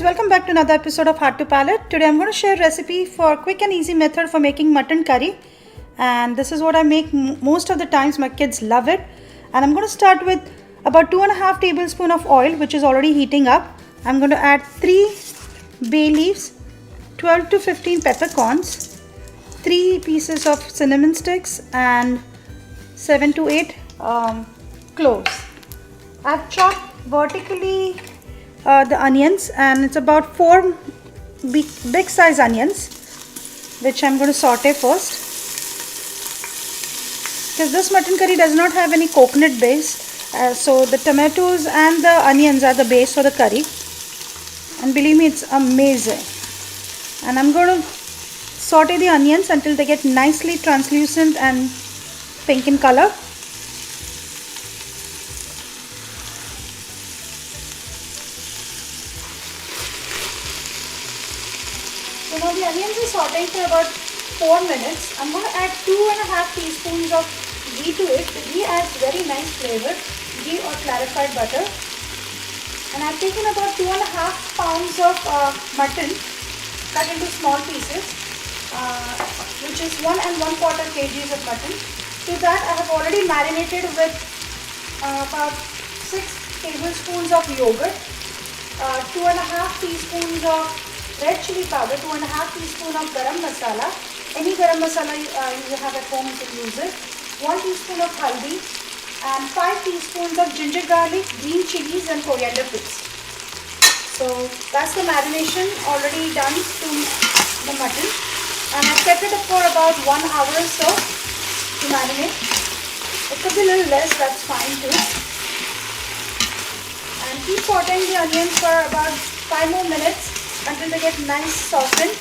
welcome back to another episode of Heart to Palate. Today I'm going to share a recipe for quick and easy method for making mutton curry, and this is what I make most of the times. My kids love it. And I'm going to start with about 2.5 tablespoons of oil, which is already heating up. I'm going to add 3 bay leaves, 12 to 15 peppercorns, 3 pieces of cinnamon sticks, and 7 to 8 cloves. I've chopped vertically the onions, and it's about 4 big size onions, which I'm going to saute first, because this mutton curry does not have any coconut base, so the tomatoes and the onions are the base for the curry, and believe me, it's amazing. And I'm going to saute the onions until they get nicely translucent and pink in color. So now the onions are sauteing for about 4 minutes. I'm going to add 2.5 teaspoons of ghee to it. The ghee adds very nice flavor, ghee or clarified butter. And I've taken about 2.5 pounds of mutton cut into small pieces, which is 1 1/4 kgs of mutton. To that I have already marinated with about 6 tablespoons of yogurt, 2.5 teaspoons of red chili powder, 2.5 teaspoon of garam masala. Any garam masala you have at home, you can use it. 1 teaspoon of haldi and 5 teaspoons of ginger garlic, green chilies and coriander paste. So that's the marination already done to the mutton, and I've kept it up for about 1 hour or so to marinate. It could be a little less, that's fine too. And keep sauteing the onions for about 5 more minutes until they get nice softened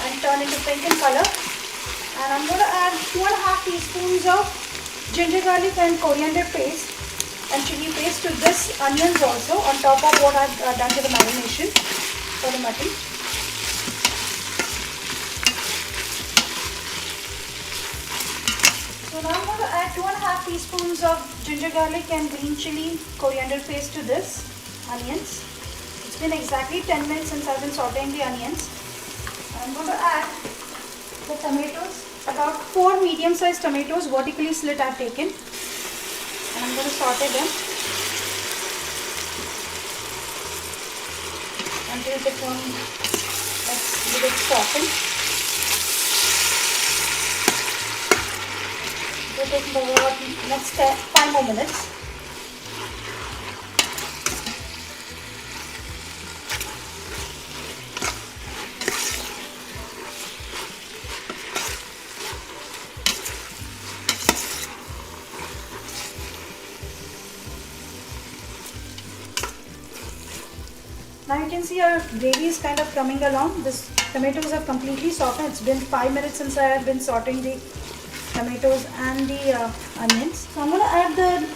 and turn into pink in color. And I'm going to add 2.5 teaspoons of ginger garlic and coriander paste and chili paste to this onions also, on top of what I've done to the marination for the mutton. So now I'm going to add 2.5 teaspoons of ginger garlic and green chili coriander paste to this onions. It's been exactly 10 minutes since I've been sauteing the onions. I'm going to add the tomatoes, about 4 medium-sized tomatoes vertically slit I've taken, and I'm going to saute them until they become a bit softened. It will take about next 5 more minutes. Now you can see our gravy is kind of coming along. This tomatoes have completely softened. It's been 5 minutes since I have been sauteing the tomatoes and the onions. So I'm going to add the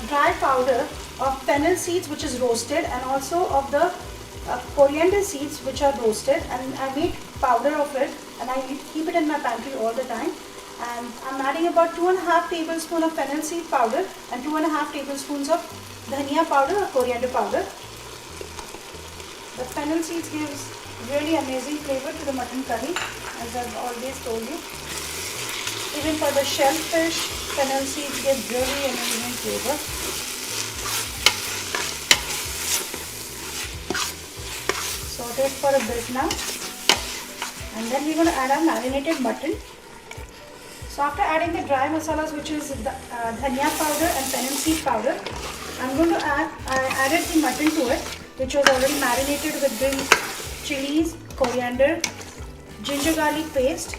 dry powder of fennel seeds, which is roasted, and also of the coriander seeds, which are roasted. And I made powder of it, and I keep it in my pantry all the time. And I'm adding about 2.5 tablespoons of fennel seed powder and 2.5 tablespoons of dhania powder or coriander powder. The fennel seeds gives really amazing flavor to the mutton curry, as I've always told you. Even for the shellfish, fennel seeds give really amazing flavor. Saute it for a bit now, and then we're going to add our marinated mutton. So after adding the dry masalas, which is the dhania powder and fennel seed powder, I'm going to I added the mutton to it, which was already marinated with green chilies, coriander, ginger garlic paste,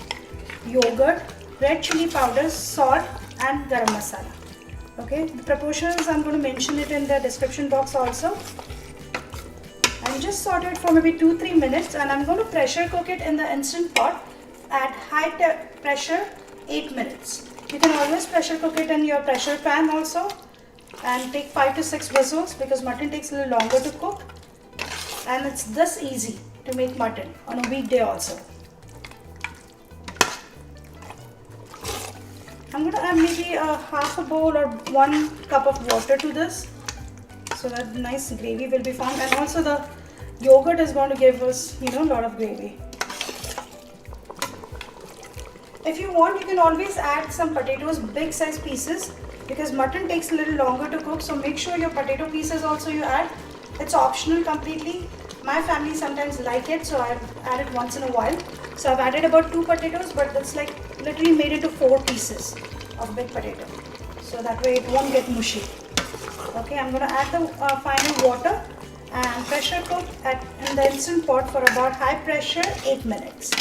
yogurt, red chili powder, salt and garam masala. Okay, the proportions I'm going to mention it in the description box also. And just saute it for maybe 2-3 minutes, and I'm going to pressure cook it in the instant pot at high pressure 8 minutes. You can always pressure cook it in your pressure pan also, and take 5 to 6 whistles, because mutton takes a little longer to cook, and it's this easy to make mutton on a weekday also. I'm going to add maybe a half a bowl or 1 cup of water to this, so that nice gravy will be formed. And also the yogurt is going to give us, a lot of gravy. If you want, you can always add some potatoes, big size pieces, because mutton takes a little longer to cook. So make sure your potato pieces also you add. It's optional completely. My family sometimes like it, so I've added once in a while. So I've added about 2 potatoes, but that's like literally made into 4 pieces of big potato. So that way it won't get mushy. Okay, I'm going to add the final water and pressure cook in the instant pot for about high pressure 8 minutes.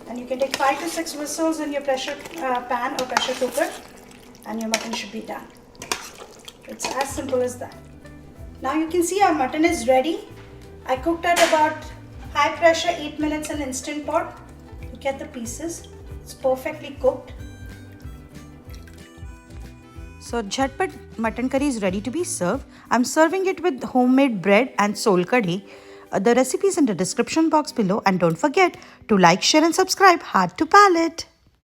And you can take 5 to 6 whistles in your pressure pan or pressure cooker, and your mutton should be done. It's as simple as that. Now you can see our mutton is ready. I cooked at about high pressure 8 minutes in instant pot. Look at the pieces. It's perfectly cooked. So झटपट mutton curry is ready to be served. I'm serving it with homemade bread and soul curry. The recipe is in the description box below, and don't forget to like, share and subscribe. Heart to Palate.